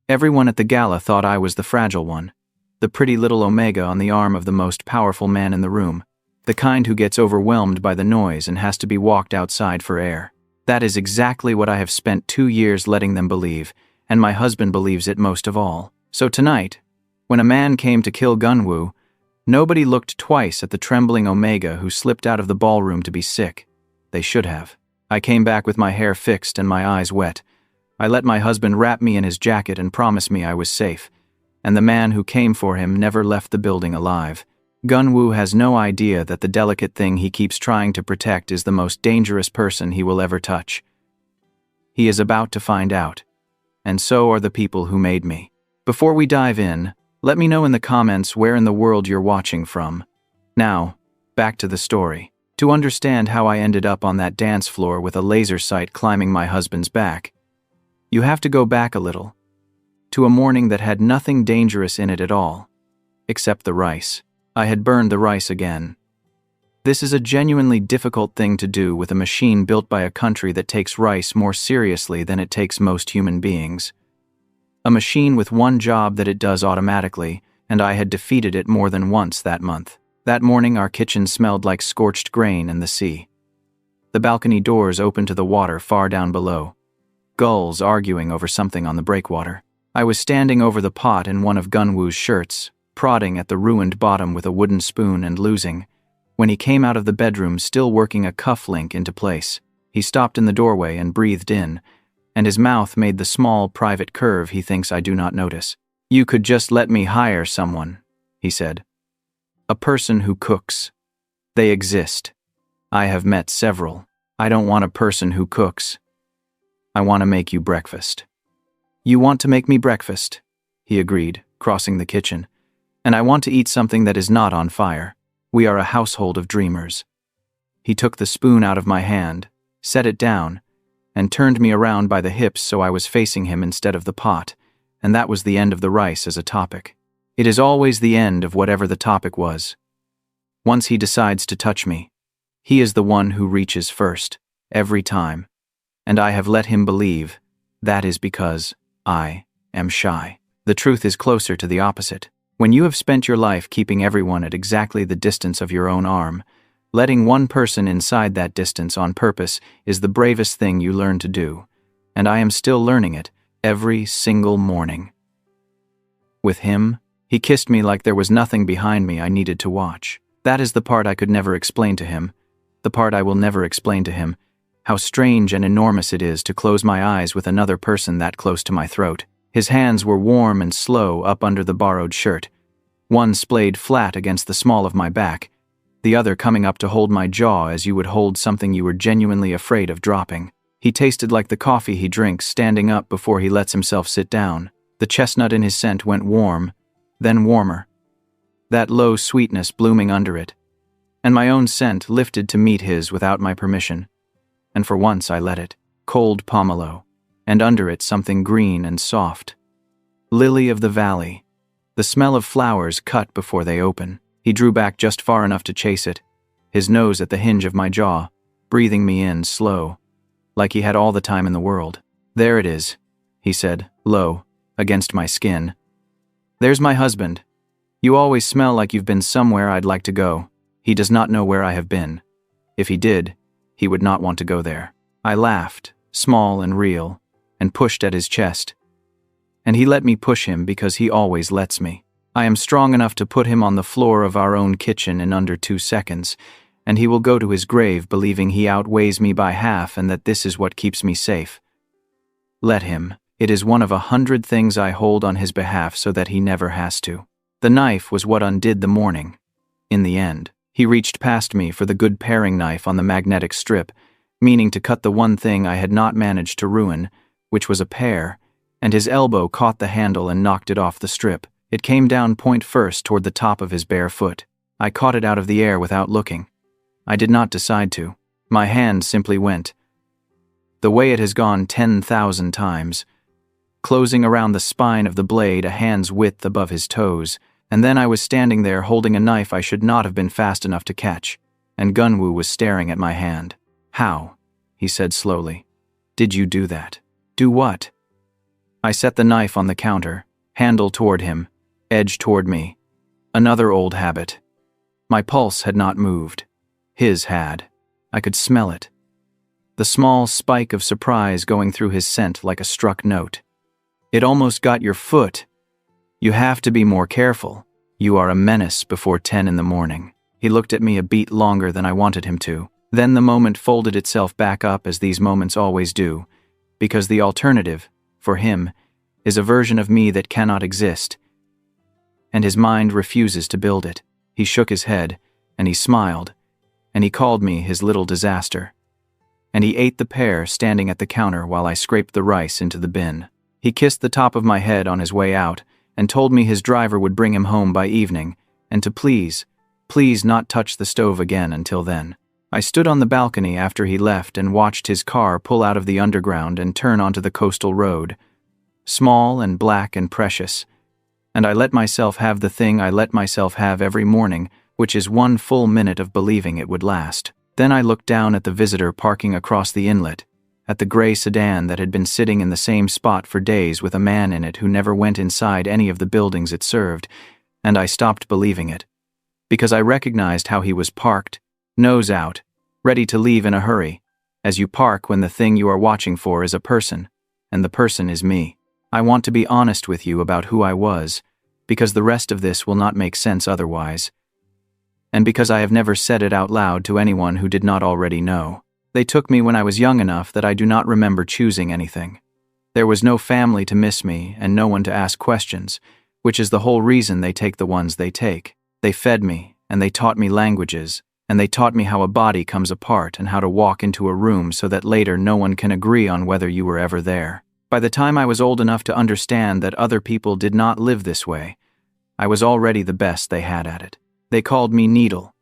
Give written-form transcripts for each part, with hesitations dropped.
Everyone at the gala thought I was the fragile one, the pretty little omega on the arm of the most powerful man in the room, the kind who gets overwhelmed by the noise and has to be walked outside for air. That is exactly what I have spent 2 years letting them believe, and my husband believes it most of all. So tonight, when a man came to kill Gunwoo, nobody looked twice at the trembling omega who slipped out of the ballroom to be sick. They should have. I came back with my hair fixed and my eyes wet. I let my husband wrap me in his jacket and promise me I was safe, and the man who came for him never left the building alive. Gunwoo has no idea that the delicate thing he keeps trying to protect is the most dangerous person he will ever touch. He is about to find out, and so are the people who made me. Before we dive in, let me know in the comments where in the world you're watching from. Now, back to the story. To understand how I ended up on that dance floor with a laser sight climbing my husband's back, you have to go back a little, to a morning that had nothing dangerous in it at all, except the rice. I had burned the rice again. This is a genuinely difficult thing to do with a machine built by a country that takes rice more seriously than it takes most human beings. A machine with one job that it does automatically, and I had defeated it more than once that month. That morning our kitchen smelled like scorched grain and the sea. The balcony doors opened to the water far down below. Gulls arguing over something on the breakwater. I was standing over the pot in one of Gunwoo's shirts, prodding at the ruined bottom with a wooden spoon and losing, when he came out of the bedroom still working a cuff link into place. He stopped in the doorway and breathed in, and his mouth made the small, private curve he thinks I do not notice. "You could just let me hire someone," he said. "A person who cooks. They exist. I have met several. I don't want a person who cooks. I want to make you breakfast." "You want to make me breakfast," he agreed, crossing the kitchen. "And I want to eat something that is not on fire. We are a household of dreamers." He took the spoon out of my hand, set it down, and turned me around by the hips so I was facing him instead of the pot, and that was the end of the rice as a topic. It is always the end of whatever the topic was. Once he decides to touch me, he is the one who reaches first, every time, and I have let him believe that is because I am shy. The truth is closer to the opposite. When you have spent your life keeping everyone at exactly the distance of your own arm, letting one person inside that distance on purpose is the bravest thing you learn to do, and I am still learning it every single morning. With him, he kissed me like there was nothing behind me I needed to watch. That is the part I could never explain to him, the part I will never explain to him, how strange and enormous it is to close my eyes with another person that close to my throat. His hands were warm and slow up under the borrowed shirt, one splayed flat against the small of my back, the other coming up to hold my jaw as you would hold something you were genuinely afraid of dropping. He tasted like the coffee he drinks standing up before he lets himself sit down. The chestnut in his scent went warm, then warmer, that low sweetness blooming under it, and my own scent lifted to meet his without my permission, and for once I let it. Cold pomelo, and under it something green and soft. Lily of the valley, the smell of flowers cut before they open. He drew back just far enough to chase it, his nose at the hinge of my jaw, breathing me in slow, like he had all the time in the world. "There it is," he said, low, against my skin. "There's my husband. You always smell like you've been somewhere I'd like to go. He does not know where I have been. If he did, he would not want to go there." I laughed, small and real, and pushed at his chest. And he let me push him because he always lets me. I am strong enough to put him on the floor of our own kitchen in under 2 seconds, and he will go to his grave believing he outweighs me by half and that this is what keeps me safe. Let him. It is one of 100 things I hold on his behalf so that he never has to. The knife was what undid the morning. In the end, he reached past me for the good paring knife on the magnetic strip, meaning to cut the one thing I had not managed to ruin, which was a pear, and his elbow caught the handle and knocked it off the strip. It came down point first toward the top of his bare foot. I caught it out of the air without looking. I did not decide to. My hand simply went. The way it has gone 10,000 times, closing around the spine of the blade a hand's width above his toes, and then I was standing there holding a knife I should not have been fast enough to catch, and Gunwoo was staring at my hand. "How?" he said slowly. "Did you do that?" "Do what?" I set the knife on the counter, handle toward him, edge toward me. Another old habit. My pulse had not moved. His had. I could smell it. The small spike of surprise going through his scent like a struck note. It almost got your foot. You have to be more careful. You are a menace before 10 in the morning. He looked at me a beat longer than I wanted him to. Then the moment folded itself back up as these moments always do, because the alternative, for him, is a version of me that cannot exist, and his mind refuses to build it. He shook his head, and he smiled, and he called me his little disaster. And he ate the pear standing at the counter while I scraped the rice into the bin. He kissed the top of my head on his way out, and told me his driver would bring him home by evening, and to please not touch the stove again until then. I stood on the balcony after he left and watched his car pull out of the underground and turn onto the coastal road, small and black and precious, and I let myself have the thing I let myself have every morning, which is 1 full minute of believing it would last. Then I looked down at the visitor parking across the inlet, at the gray sedan that had been sitting in the same spot for days with a man in it who never went inside any of the buildings it served, and I stopped believing it, because I recognized how he was parked, nose out, ready to leave in a hurry, as you park when the thing you are watching for is a person, and the person is me. I want to be honest with you about who I was, because the rest of this will not make sense otherwise, and because I have never said it out loud to anyone who did not already know. They took me when I was young enough that I do not remember choosing anything. There was no family to miss me and no one to ask questions, which is the whole reason they take the ones they take. They fed me, and they taught me languages, and they taught me how a body comes apart and how to walk into a room so that later no one can agree on whether you were ever there. By the time I was old enough to understand that other people did not live this way, I was already the best they had at it. They called me Needle,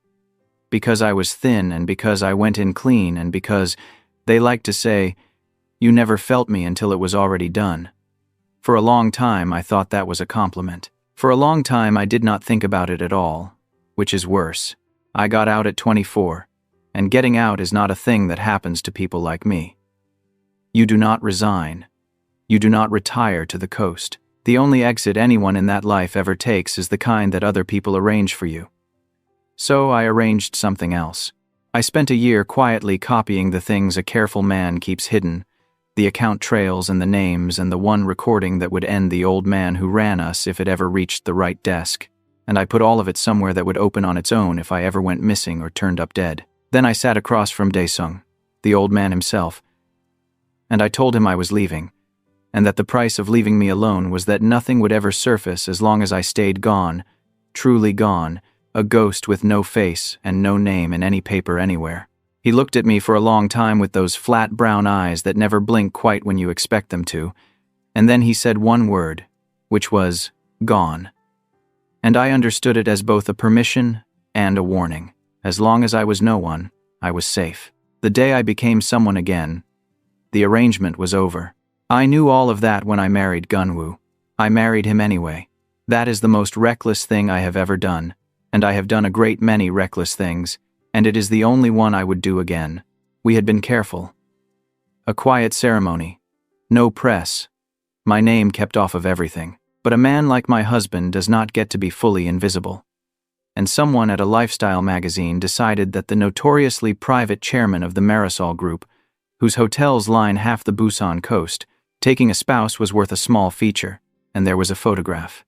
because I was thin and because I went in clean and because, they liked to say, you never felt me until it was already done. For a long time I thought that was a compliment. For a long time I did not think about it at all, which is worse. I got out at 24, and getting out is not a thing that happens to people like me. You do not resign. You do not retire to the coast. The only exit anyone in that life ever takes is the kind that other people arrange for you. So I arranged something else. I spent a year quietly copying the things a careful man keeps hidden, the account trails and the names and the one recording that would end the old man who ran us if it ever reached the right desk, and I put all of it somewhere that would open on its own if I ever went missing or turned up dead. Then I sat across from Daesung, the old man himself, and I told him I was leaving, and that the price of leaving me alone was that nothing would ever surface as long as I stayed gone, truly gone, a ghost with no face and no name in any paper anywhere. He looked at me for a long time with those flat brown eyes that never blink quite when you expect them to, and then he said one word, which was, gone. And I understood it as both a permission and a warning. As long as I was no one, I was safe. The day I became someone again, the arrangement was over. I knew all of that when I married Gunwoo. I married him anyway. That is the most reckless thing I have ever done, and I have done a great many reckless things, and it is the only one I would do again. We had been careful. A quiet ceremony. No press. My name kept off of everything. But a man like my husband does not get to be fully invisible. And someone at a lifestyle magazine decided that the notoriously private chairman of the Marisol Group, whose hotels line half the Busan coast, taking a spouse was worth a small feature, and there was a photograph.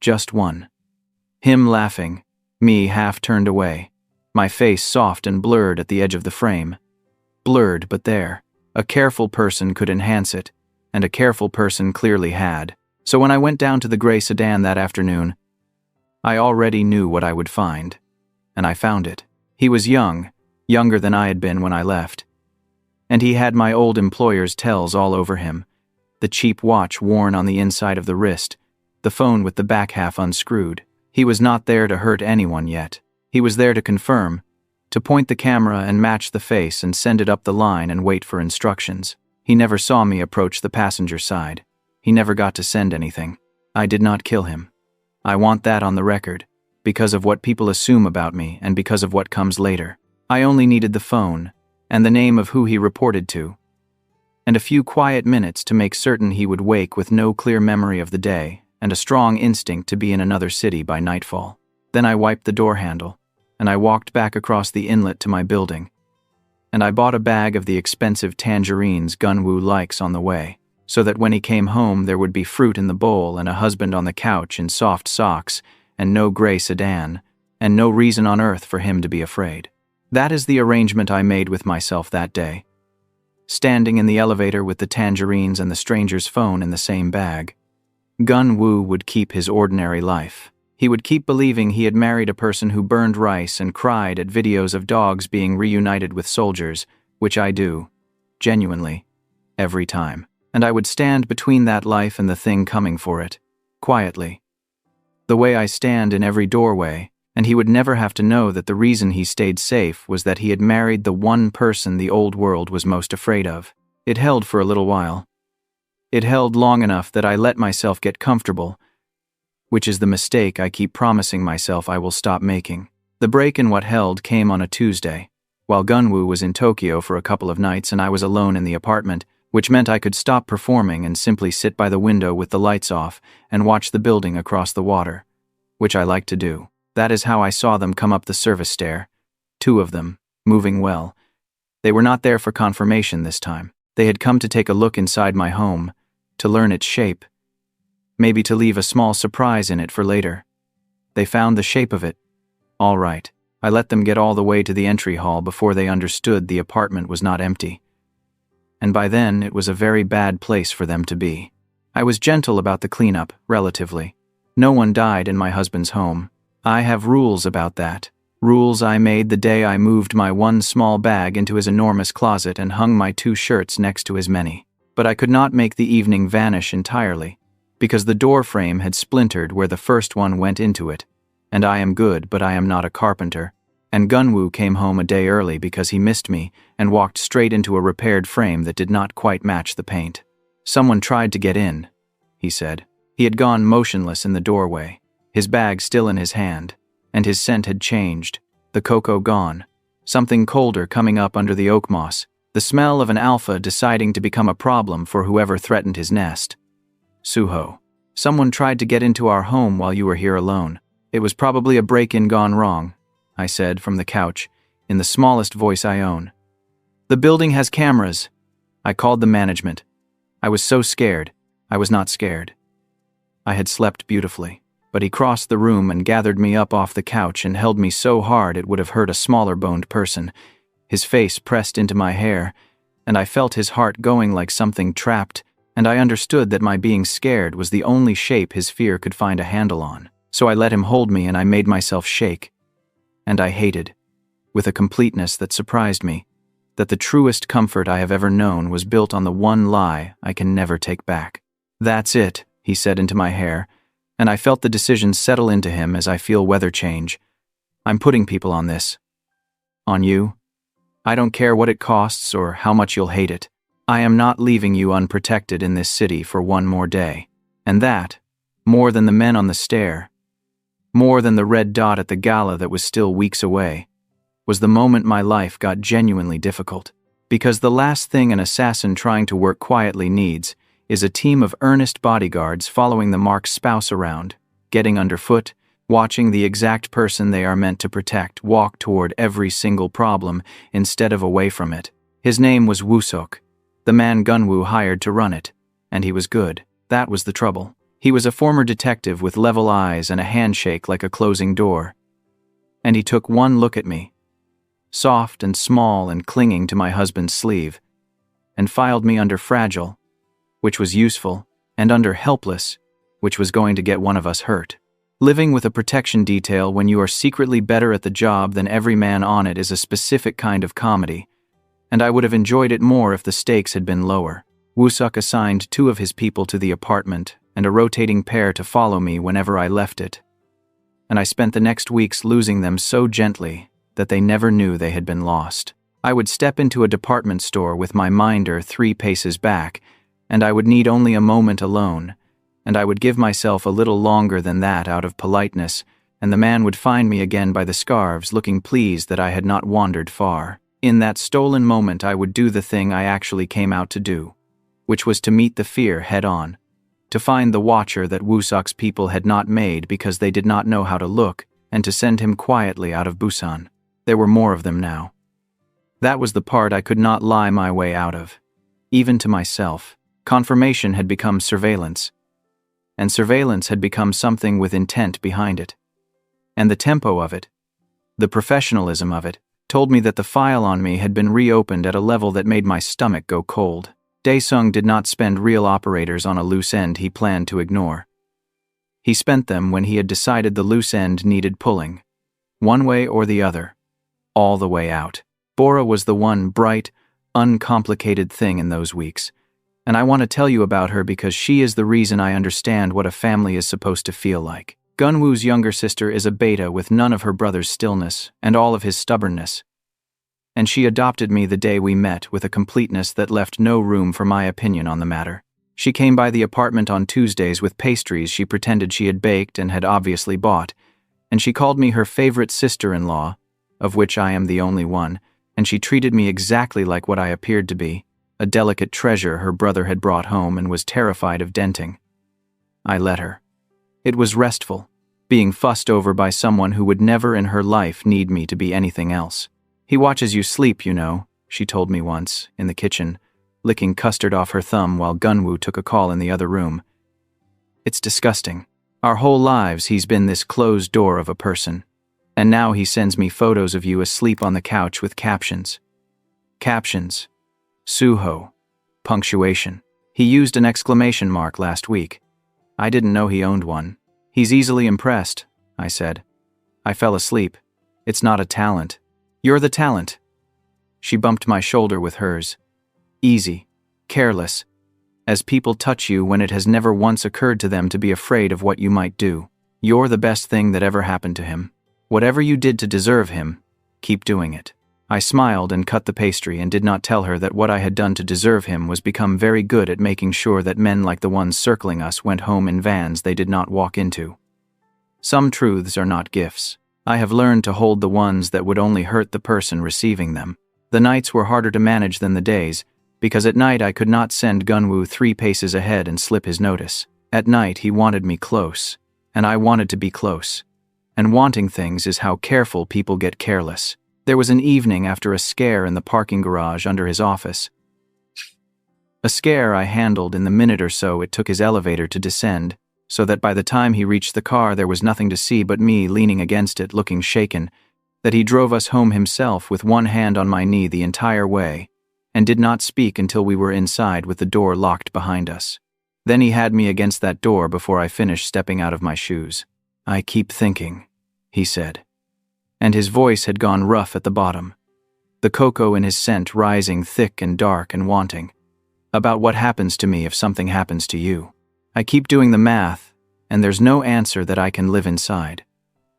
Just one. Him laughing, me half turned away, my face soft and blurred at the edge of the frame. Blurred, but there. A careful person could enhance it, and a careful person clearly had. So when I went down to the gray sedan that afternoon, I already knew what I would find, and I found it. He was young, younger than I had been when I left, and he had my old employer's tells all over him, the cheap watch worn on the inside of the wrist, the phone with the back half unscrewed. He was not there to hurt anyone yet. He was there to confirm, to point the camera and match the face and send it up the line and wait for instructions. He never saw me approach the passenger side. He never got to send anything. I did not kill him. I want that on the record, because of what people assume about me and because of what comes later. I only needed the phone, and the name of who he reported to. and a few quiet minutes to make certain he would wake with no clear memory of the day and a strong instinct to be in another city by nightfall. Then I wiped the door handle, and I walked back across the inlet to my building, and I bought a bag of the expensive tangerines Gunwoo likes on the way, so that when he came home there would be fruit in the bowl and a husband on the couch in soft socks and no gray sedan, and no reason on earth for him to be afraid. That is the arrangement I made with myself that day. Standing in the elevator with the tangerines and the stranger's phone in the same bag, Gunwoo would keep his ordinary life. He would keep believing he had married a person who burned rice and cried at videos of dogs being reunited with soldiers, which I do, genuinely, every time. And I would stand between that life and the thing coming for it, quietly, the way I stand in every doorway, and he would never have to know that the reason he stayed safe was that he had married the one person the old world was most afraid of. It held for a little while. It held long enough that I let myself get comfortable, which is the mistake I keep promising myself I will stop making. The break in what held came on a Tuesday, while Gunwoo was in Tokyo for a couple of nights and I was alone in the apartment, which meant I could stop performing and simply sit by the window with the lights off and watch the building across the water, which I like to do. That is how I saw them come up the service stair, 2 of them, moving well. They were not there for confirmation this time. They had come to take a look inside my home, to learn its shape, maybe to leave a small surprise in it for later. They found the shape of it. All right. I let them get all the way to the entry hall before they understood the apartment was not empty. And by then, it was a very bad place for them to be. I was gentle about the cleanup, relatively. No one died in my husband's home. I have rules about that. Rules I made the day I moved my one small bag into his enormous closet and hung my 2 shirts next to his many. But I could not make the evening vanish entirely, because the door frame had splintered where the first one went into it, and I am good, but I am not a carpenter, and Gunwoo came home a day early because he missed me and walked straight into a repaired frame that did not quite match the paint. Someone tried to get in, he said. He had gone motionless in the doorway, his bag still in his hand, and his scent had changed, the cocoa gone, something colder coming up under the oak moss, the smell of an alpha deciding to become a problem for whoever threatened his nest. Suho. Someone tried to get into our home while you were here alone. It was probably a break-in gone wrong, I said from the couch, in the smallest voice I own. The building has cameras. I called the management. I was so scared. I was not scared. I had slept beautifully, but he crossed the room and gathered me up off the couch and held me so hard it would have hurt a smaller-boned person. His face pressed into my hair, and I felt his heart going like something trapped, and I understood that my being scared was the only shape his fear could find a handle on. So I let him hold me and I made myself shake. And I hated, with a completeness that surprised me, that the truest comfort I have ever known was built on the one lie I can never take back. That's it, he said into my hair, and I felt the decision settle into him as I feel weather change. I'm putting people on this. On you? I don't care what it costs or how much you'll hate it. I am not leaving you unprotected in this city for one more day. And that, more than the men on the stair, more than the red dot at the gala that was still weeks away, was the moment my life got genuinely difficult. Because the last thing an assassin trying to work quietly needs is a team of earnest bodyguards following the marked spouse around, getting underfoot, watching the exact person they are meant to protect walk toward every single problem instead of away from it. His name was Woosok, the man Gunwoo hired to run it, and he was good. That was the trouble. He was a former detective with level eyes and a handshake like a closing door. And he took one look at me, soft and small and clinging to my husband's sleeve, and filed me under fragile, which was useful, and under helpless, which was going to get one of us hurt. Living with a protection detail when you are secretly better at the job than every man on it is a specific kind of comedy, and I would have enjoyed it more if the stakes had been lower. Woosuk assigned 2 of his people to the apartment and a rotating pair to follow me whenever I left it, and I spent the next weeks losing them so gently that they never knew they had been lost. I would step into a department store with my minder 3 paces back, and I would need only a moment alone, and I would give myself a little longer than that out of politeness, and the man would find me again by the scarves looking pleased that I had not wandered far. In that stolen moment, I would do the thing I actually came out to do, which was to meet the fear head-on, to find the watcher that Wusok's people had not made because they did not know how to look, and to send him quietly out of Busan. There were more of them now. That was the part I could not lie my way out of. Even to myself, confirmation had become surveillance, and surveillance had become something with intent behind it. And the tempo of it, the professionalism of it, told me that the file on me had been reopened at a level that made my stomach go cold. Daesung did not spend real operators on a loose end he planned to ignore. He spent them when he had decided the loose end needed pulling, one way or the other, all the way out. Bora was the one bright, uncomplicated thing in those weeks, and I want to tell you about her because she is the reason I understand what a family is supposed to feel like. Gunwoo's younger sister is a beta with none of her brother's stillness and all of his stubbornness, and she adopted me the day we met with a completeness that left no room for my opinion on the matter. She came by the apartment on Tuesdays with pastries she pretended she had baked and had obviously bought, and she called me her favorite sister-in-law, of which I am the only one, and she treated me exactly like what I appeared to be, a delicate treasure her brother had brought home and was terrified of denting. I let her. It was restful, being fussed over by someone who would never in her life need me to be anything else. "He watches you sleep, you know," she told me once, in the kitchen, licking custard off her thumb while Gunwoo took a call in the other room. "It's disgusting. Our whole lives he's been this closed door of a person. And now he sends me photos of you asleep on the couch with captions. Captions. Suho. Punctuation. He used an exclamation mark last week. I didn't know he owned one. He's easily impressed," I said. "I fell asleep. It's not a talent. You're the talent." She bumped my shoulder with hers. Easy. Careless. As people touch you when it has never once occurred to them to be afraid of what you might do. You're the best thing that ever happened to him. Whatever you did to deserve him, keep doing it. I smiled and cut the pastry and did not tell her that what I had done to deserve him was become very good at making sure that men like the ones circling us went home in vans they did not walk into. Some truths are not gifts. I have learned to hold the ones that would only hurt the person receiving them. The nights were harder to manage than the days, because at night I could not send Gunwoo 3 paces ahead and slip his notice. At night he wanted me close, and I wanted to be close. And wanting things is how careful people get careless. There was an evening after a scare in the parking garage under his office. A scare I handled in the minute or so it took his elevator to descend, so that by the time he reached the car there was nothing to see but me leaning against it looking shaken, that he drove us home himself with one hand on my knee the entire way, and did not speak until we were inside with the door locked behind us. Then he had me against that door before I finished stepping out of my shoes. "I keep thinking," he said, and his voice had gone rough at the bottom, the cocoa in his scent rising thick and dark and wanting, "about what happens to me if something happens to you. I keep doing the math, and there's no answer that I can live inside."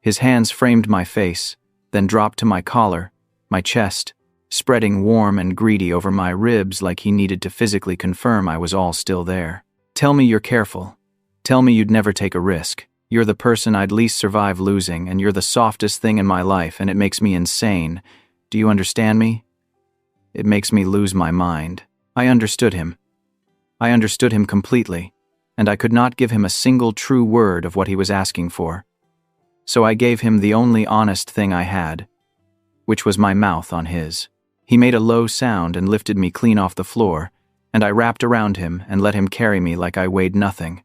His hands framed my face, then dropped to my collar, my chest, spreading warm and greedy over my ribs like he needed to physically confirm I was all still there. "Tell me you're careful. Tell me you'd never take a risk. You're the person I'd least survive losing, and you're the softest thing in my life, and it makes me insane. Do you understand me?" It makes me lose my mind. I understood him. I understood him completely, and I could not give him a single true word of what he was asking for. So I gave him the only honest thing I had, which was my mouth on his. He made a low sound and lifted me clean off the floor, and I wrapped around him and let him carry me like I weighed nothing,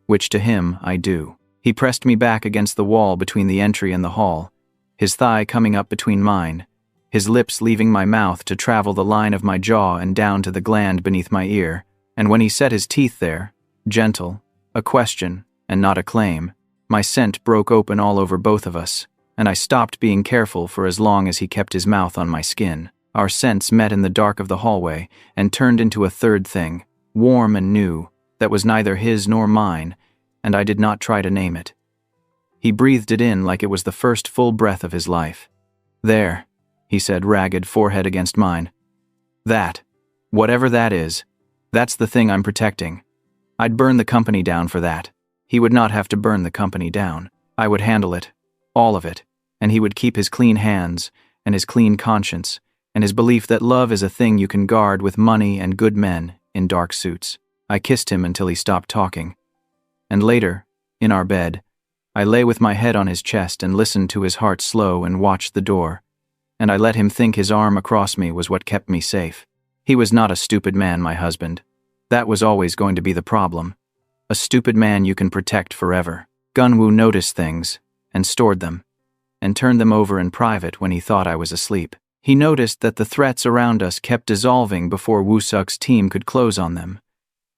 which to him I do. He pressed me back against the wall between the entry and the hall, his thigh coming up between mine, his lips leaving my mouth to travel the line of my jaw and down to the gland beneath my ear, and when he set his teeth there, gentle, a question and not a claim, my scent broke open all over both of us, and I stopped being careful for as long as he kept his mouth on my skin. Our scents met in the dark of the hallway and turned into a third thing, warm and new, that was neither his nor mine, and I did not try to name it. He breathed it in like it was the first full breath of his life. "There," he said, ragged forehead against mine. "That, whatever that is, that's the thing I'm protecting. I'd burn the company down for that. He would not have to burn the company down. I would handle it, all of it, and he would keep his clean hands and his clean conscience, and his belief that love is a thing you can guard with money and good men in dark suits. I kissed him until he stopped talking. And later, in our bed, I lay with my head on his chest and listened to his heart slow and watched the door, and I let him think his arm across me was what kept me safe. He was not a stupid man, my husband. That was always going to be the problem. A stupid man you can protect forever. Gunwoo noticed things, and stored them, and turned them over in private when he thought I was asleep. He noticed that the threats around us kept dissolving before Woo-suk's team could close on them,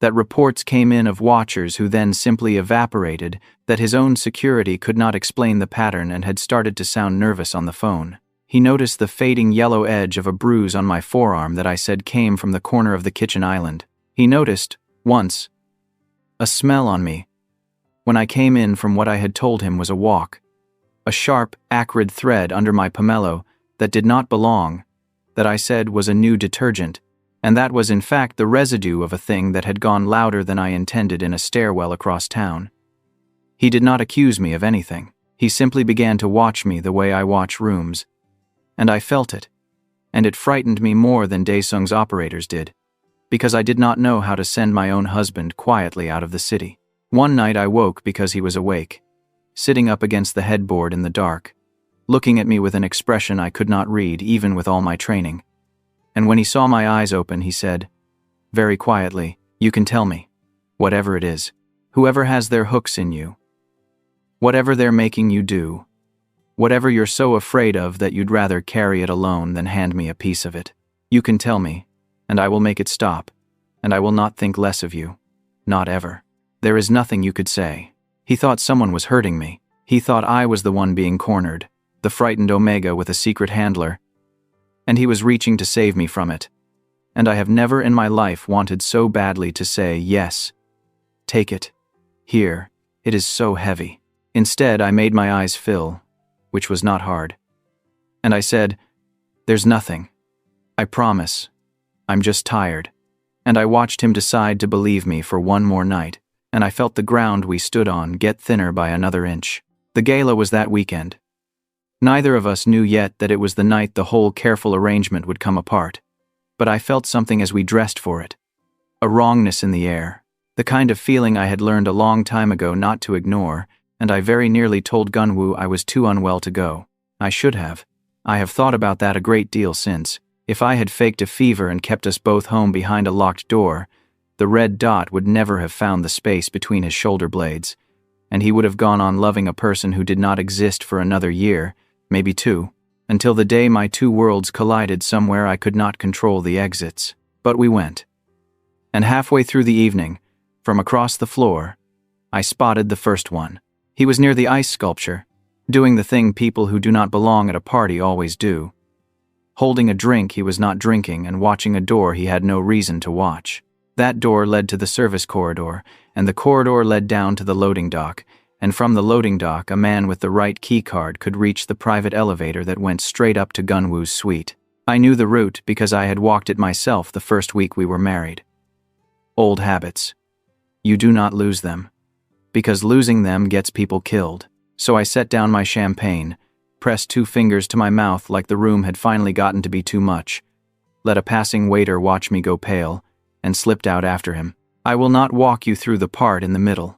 that reports came in of watchers who then simply evaporated, that his own security could not explain the pattern and had started to sound nervous on the phone. He noticed the fading yellow edge of a bruise on my forearm that I said came from the corner of the kitchen island. He noticed, once, a smell on me. When I came in from what I had told him was a walk. A sharp, acrid thread under my pomelo that did not belong, that I said was a new detergent, and that was in fact the residue of a thing that had gone louder than I intended in a stairwell across town. He did not accuse me of anything. He simply began to watch me the way I watch rooms. And I felt it. And it frightened me more than Daesung's operators did, because I did not know how to send my own husband quietly out of the city. One night I woke because he was awake, sitting up against the headboard in the dark, looking at me with an expression I could not read even with all my training. And when he saw my eyes open, he said, very quietly, "You can tell me, whatever it is, whoever has their hooks in you, whatever they're making you do, whatever you're so afraid of that you'd rather carry it alone than hand me a piece of it. You can tell me, and I will make it stop, and I will not think less of you. Not ever. There is nothing you could say." He thought someone was hurting me. He thought I was the one being cornered, the frightened Omega with a secret handler, and he was reaching to save me from it. And I have never in my life wanted so badly to say, "Yes, take it. Here, it is so heavy." Instead, I made my eyes fill, which was not hard. And I said, "There's nothing. I promise. I'm just tired." And I watched him decide to believe me for one more night, and I felt the ground we stood on get thinner by another inch. The gala was that weekend. Neither of us knew yet that it was the night the whole careful arrangement would come apart, but I felt something as we dressed for it. A wrongness in the air, the kind of feeling I had learned a long time ago not to ignore, and I very nearly told Gunwoo I was too unwell to go. I should have. I have thought about that a great deal since. If I had faked a fever and kept us both home behind a locked door, the red dot would never have found the space between his shoulder blades, and he would have gone on loving a person who did not exist for another year, maybe two, until the day my two worlds collided somewhere I could not control the exits. But we went. And halfway through the evening, from across the floor, I spotted the first one. He was near the ice sculpture, doing the thing people who do not belong at a party always do. Holding a drink he was not drinking and watching a door he had no reason to watch. That door led to the service corridor, and the corridor led down to the loading dock, and from the loading dock a man with the right keycard could reach the private elevator that went straight up to Gunwoo's suite. I knew the route because I had walked it myself the first week we were married. Old habits. You do not lose them, because losing them gets people killed. So I set down my champagne, pressed 2 fingers to my mouth like the room had finally gotten to be too much, let a passing waiter watch me go pale, and slipped out after him. I will not walk you through the part in the middle.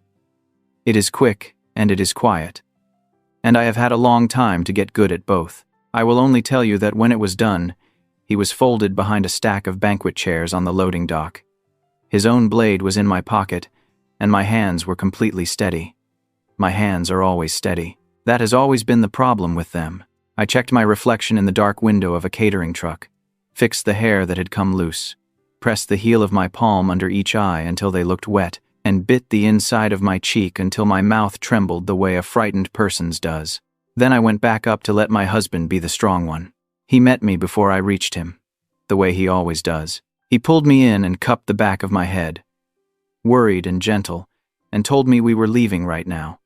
It is quick, and it is quiet. And I have had a long time to get good at both. I will only tell you that when it was done, he was folded behind a stack of banquet chairs on the loading dock. His own blade was in my pocket, and my hands were completely steady. My hands are always steady. That has always been the problem with them. I checked my reflection in the dark window of a catering truck, fixed the hair that had come loose, pressed the heel of my palm under each eye until they looked wet, and bit the inside of my cheek until my mouth trembled the way a frightened person's does. Then I went back up to let my husband be the strong one. He met me before I reached him, the way he always does. He pulled me in and cupped the back of my head, worried and gentle, and told me we were leaving right now.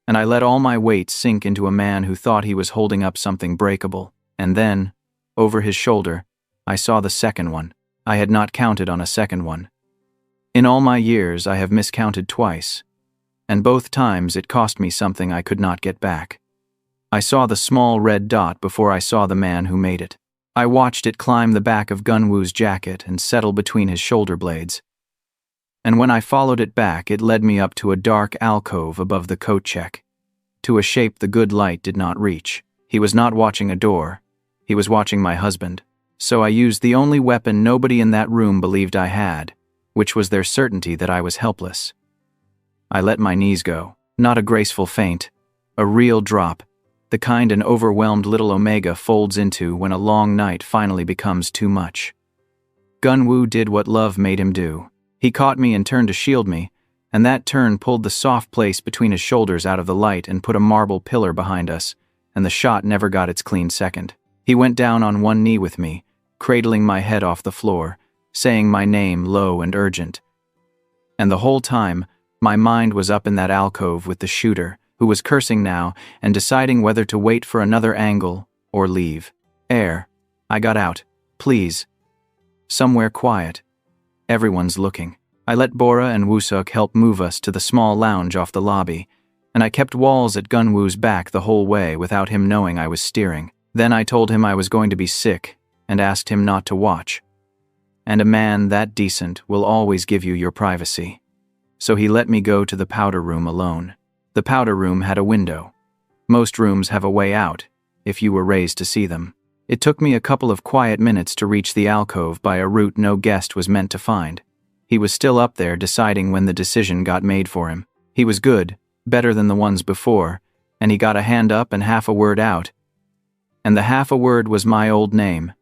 And I let all my weight sink into a man who thought he was holding up something breakable. And then, over his shoulder, I saw the second one. I had not counted on a second one. In all my years, I have miscounted twice, and both times it cost me something I could not get back. I saw the small red dot before I saw the man who made it. I watched it climb the back of Gunwoo's jacket and settle between his shoulder blades. And when I followed it back, it led me up to a dark alcove above the coat check, to a shape the good light did not reach. He was not watching a door. He was watching my husband. So I used the only weapon nobody in that room believed I had, which was their certainty that I was helpless. I let my knees go, not a graceful feint, a real drop, the kind an overwhelmed little Omega folds into when a long night finally becomes too much. Gunwoo did what love made him do. He caught me and turned to shield me, and that turn pulled the soft place between his shoulders out of the light and put a marble pillar behind us, and the shot never got its clean second. He went down on one knee with me, cradling my head off the floor, saying my name low and urgent. And the whole time, my mind was up in that alcove with the shooter, who was cursing now and deciding whether to wait for another angle or leave. Air. I got out. Please. Somewhere quiet. Everyone's looking. I let Bora and Woosuk help move us to the small lounge off the lobby, and I kept walls at Gunwoo's back the whole way without him knowing I was steering. Then I told him I was going to be sick and asked him not to watch. And a man that decent will always give you your privacy. So he let me go to the powder room alone. The powder room had a window. Most rooms have a way out, if you were raised to see them. It took me a couple of quiet minutes to reach the alcove by a route no guest was meant to find. He was still up there deciding when the decision got made for him. He was good, better than the ones before, and he got a hand up and half a word out. And the half a word was my old name,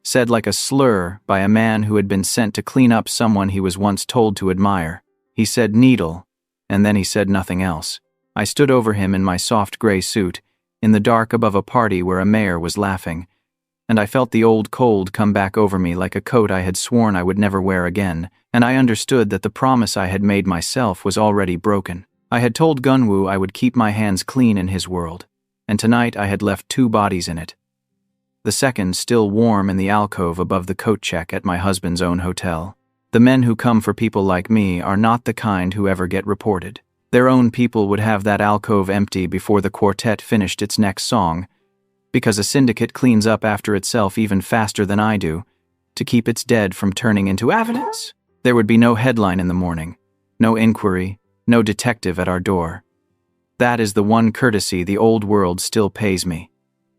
said like a slur by a man who had been sent to clean up someone he was once told to admire. He said needle, and then he said nothing else. I stood over him in my soft gray suit, in the dark above a party where a mayor was laughing, and I felt the old cold come back over me like a coat I had sworn I would never wear again, and I understood that the promise I had made myself was already broken. I had told Gunwoo I would keep my hands clean in his world, and tonight I had left 2 bodies in it. The second still warm in the alcove above the coat check at my husband's own hotel. The men who come for people like me are not the kind who ever get reported. Their own people would have that alcove empty before the quartet finished its next song, because a syndicate cleans up after itself even faster than I do, to keep its dead from turning into evidence. There would be no headline in the morning, no inquiry, no detective at our door. That is the one courtesy the old world still pays me,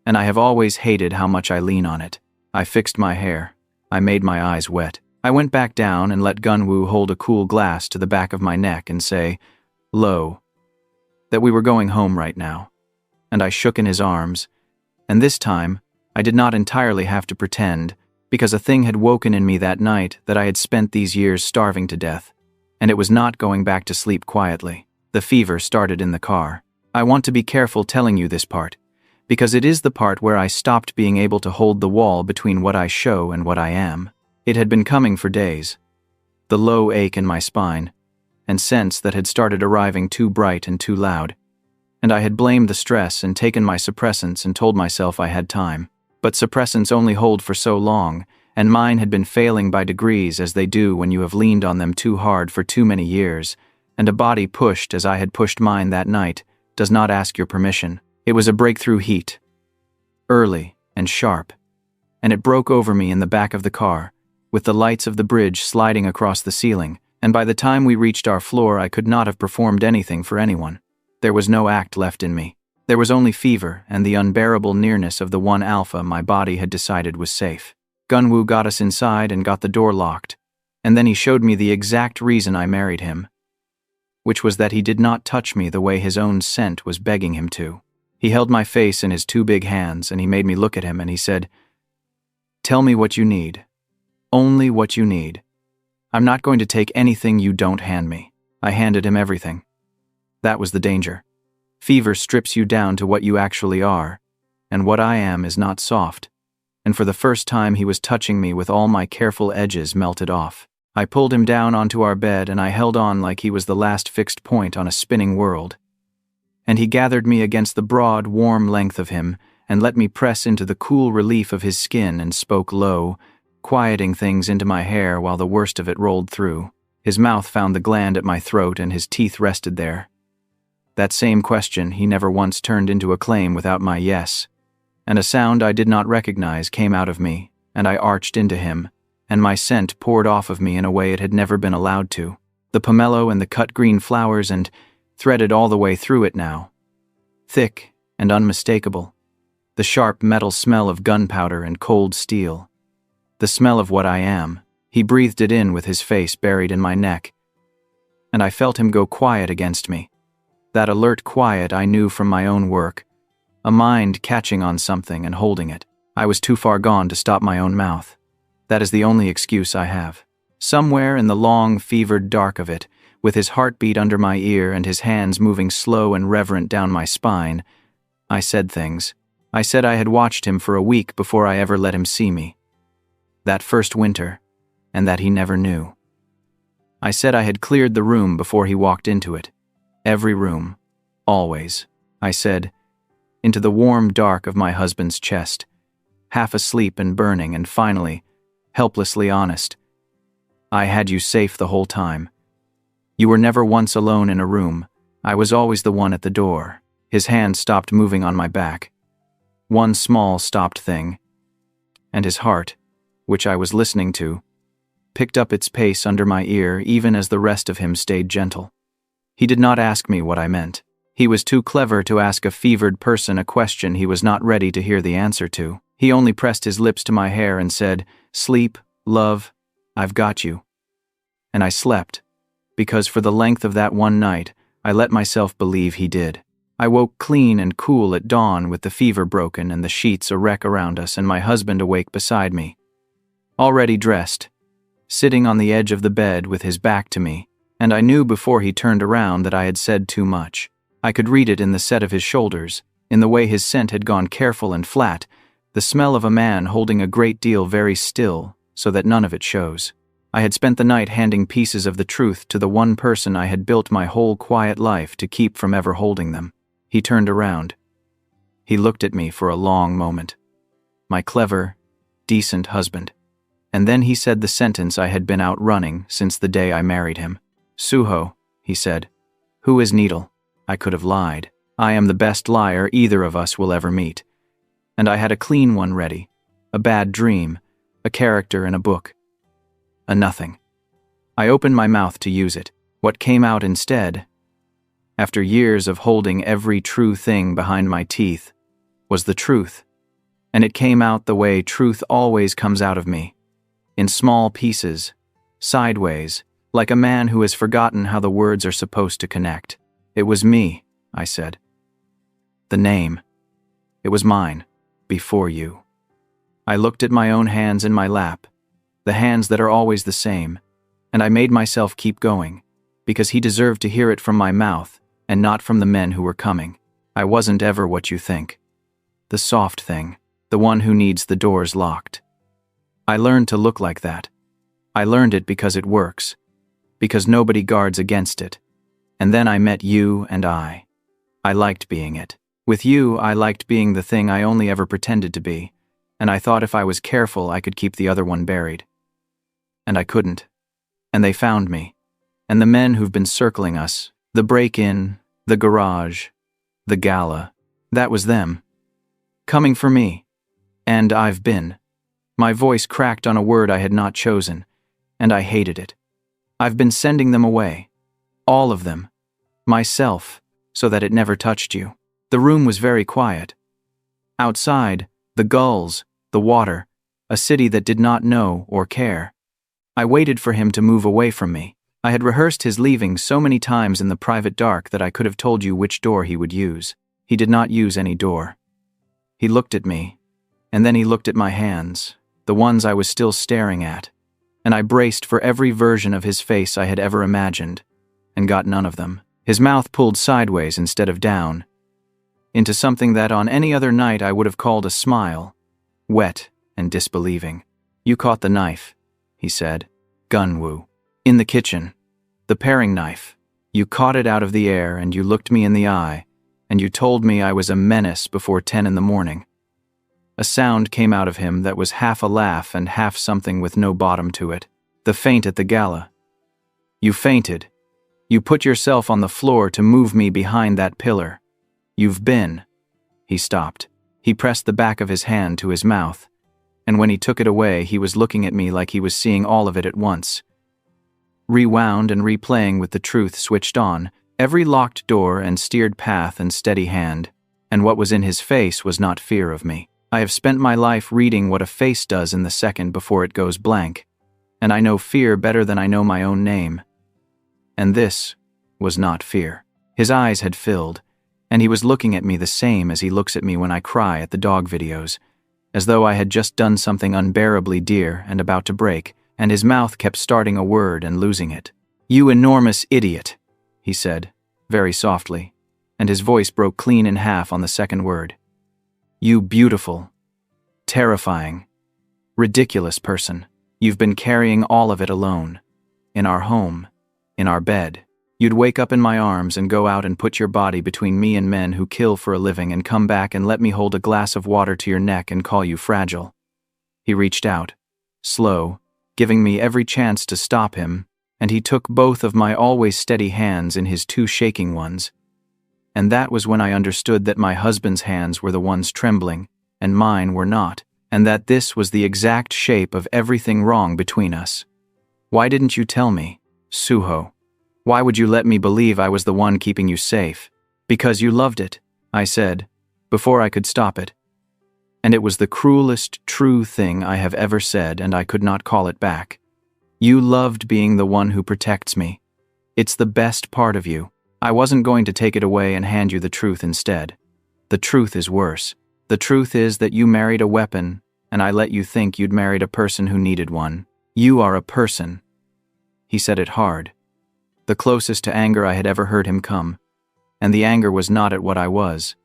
and I have always hated how much I lean on it. I fixed my hair. I made my eyes wet. I went back down and let Gunwoo hold a cool glass to the back of my neck and say, low, that we were going home right now. And I shook in his arms, and this time, I did not entirely have to pretend, because a thing had woken in me that night that I had spent these years starving to death, and it was not going back to sleep quietly. The fever started in the car. I want to be careful telling you this part, because it is the part where I stopped being able to hold the wall between what I show and what I am. It had been coming for days. The low ache in my spine, and sense that had started arriving too bright and too loud. And I had blamed the stress and taken my suppressants and told myself I had time. But suppressants only hold for so long, and mine had been failing by degrees as they do when you have leaned on them too hard for too many years, and a body pushed as I had pushed mine that night does not ask your permission. It was a breakthrough heat. Early and sharp. And it broke over me in the back of the car, with the lights of the bridge sliding across the ceiling, and by the time we reached our floor I could not have performed anything for anyone. There was no act left in me. There was only fever and the unbearable nearness of the one alpha my body had decided was safe. Gunwoo got us inside and got the door locked, and then he showed me the exact reason I married him, which was that he did not touch me the way his own scent was begging him to. He held my face in his 2 big hands and he made me look at him and he said, "Tell me what you need. Only what you need. I'm not going to take anything you don't hand me." I handed him everything. That was the danger. Fever strips you down to what you actually are, and what I am is not soft. And for the first time he was touching me with all my careful edges melted off. I pulled him down onto our bed and I held on like he was the last fixed point on a spinning world. And he gathered me against the broad, warm length of him and let me press into the cool relief of his skin and spoke low, quieting things into my hair while the worst of it rolled through. His mouth found the gland at my throat and his teeth rested there. That same question he never once turned into a claim without my yes, and a sound I did not recognize came out of me, and I arched into him, and my scent poured off of me in a way it had never been allowed to. The pomelo and the cut green flowers and threaded all the way through it now. Thick and unmistakable. The sharp metal smell of gunpowder and cold steel. The smell of what I am. He breathed it in with his face buried in my neck, and I felt him go quiet against me. That alert quiet I knew from my own work, a mind catching on something and holding it. I was too far gone to stop my own mouth. That is the only excuse I have. Somewhere in the long, fevered dark of it, with his heartbeat under my ear and his hands moving slow and reverent down my spine, I said things. I said I had watched him for a week before I ever let him see me. That first winter, and that he never knew. I said I had cleared the room before he walked into it. Every room. Always. I said, into the warm dark of my husband's chest, half asleep and burning, and finally, helplessly honest. I had you safe the whole time. You were never once alone in a room. I was always the one at the door. His hand stopped moving on my back. One small stopped thing. And his heart, which I was listening to, picked up its pace under my ear even as the rest of him stayed gentle. He did not ask me what I meant. He was too clever to ask a fevered person a question he was not ready to hear the answer to. He only pressed his lips to my hair and said, "Sleep, love, I've got you." And I slept, because for the length of that one night, I let myself believe he did. I woke clean and cool at dawn with the fever broken and the sheets a wreck around us and my husband awake beside me. Already dressed, sitting on the edge of the bed with his back to me, and I knew before he turned around that I had said too much. I could read it in the set of his shoulders, in the way his scent had gone careful and flat, the smell of a man holding a great deal very still, so that none of it shows. I had spent the night handing pieces of the truth to the one person I had built my whole quiet life to keep from ever holding them. He turned around. He looked at me for a long moment. My clever, decent husband. And then he said the sentence I had been outrunning since the day I married him. "Suho," he said. "Who is Needle?" I could have lied. I am the best liar either of us will ever meet. And I had a clean one ready. A bad dream. A character in a book. A nothing. I opened my mouth to use it. What came out instead, after years of holding every true thing behind my teeth, was the truth. And it came out the way truth always comes out of me. In small pieces, sideways, like a man who has forgotten how the words are supposed to connect. "It was me," I said. "The name. It was mine, before you." I looked at my own hands in my lap, the hands that are always the same, and I made myself keep going, because he deserved to hear it from my mouth and not from the men who were coming. I wasn't ever what you think. The soft thing, the one who needs the doors locked. I learned to look like that. I learned it because it works, because nobody guards against it. And then I met you and I liked being it. With you, I liked being the thing I only ever pretended to be, and I thought if I was careful I could keep the other one buried. And I couldn't. And they found me. And the men who've been circling us, the break-in, the garage, the gala, that was them. Coming for me. And I've been. My voice cracked on a word I had not chosen, and I hated it. I've been sending them away. All of them. Myself, so that it never touched you. The room was very quiet. Outside, the gulls, the water, a city that did not know or care. I waited for him to move away from me. I had rehearsed his leaving so many times in the private dark that I could have told you which door he would use. He did not use any door. He looked at me, and then he looked at my hands, the ones I was still staring at, and I braced for every version of his face I had ever imagined, and got none of them. His mouth pulled sideways instead of down, into something that on any other night I would have called a smile, wet and disbelieving. "You caught the knife," he said. "Gunwoo. In the kitchen. The paring knife. You caught it out of the air and you looked me in the eye, and you told me I was a menace before 10 in the morning. A sound came out of him that was half a laugh and half something with no bottom to it. The faint at the gala. You fainted. You put yourself on the floor to move me behind that pillar. You've been." He stopped. He pressed the back of his hand to his mouth, and when he took it away, he was looking at me like he was seeing all of it at once. Rewound and replaying with the truth switched on, every locked door and steered path and steady hand, and what was in his face was not fear of me. I have spent my life reading what a face does in the second before it goes blank, and I know fear better than I know my own name. And this was not fear. His eyes had filled, and he was looking at me the same as he looks at me when I cry at the dog videos, as though I had just done something unbearably dear and about to break, and his mouth kept starting a word and losing it. "You enormous idiot," he said, very softly, and his voice broke clean in half on the second word. "You beautiful, terrifying, ridiculous person. You've been carrying all of it alone. In our home, in our bed. You'd wake up in my arms and go out and put your body between me and men who kill for a living and come back and let me hold a glass of water to your neck and call you fragile." He reached out, slow, giving me every chance to stop him, and he took both of my always steady hands in his two shaking ones. And that was when I understood that my husband's hands were the ones trembling, and mine were not, and that this was the exact shape of everything wrong between us. "Why didn't you tell me, Suho? Why would you let me believe I was the one keeping you safe?" "Because you loved it," I said, before I could stop it. And it was the cruelest, true thing I have ever said, and I could not call it back. You loved being the one who protects me. It's the best part of you. I wasn't going to take it away and hand you the truth instead. The truth is worse. The truth is that you married a weapon, and I let you think you'd married a person who needed one. You are a person. He said it hard. The closest to anger I had ever heard him come. And the anger was not at what I was.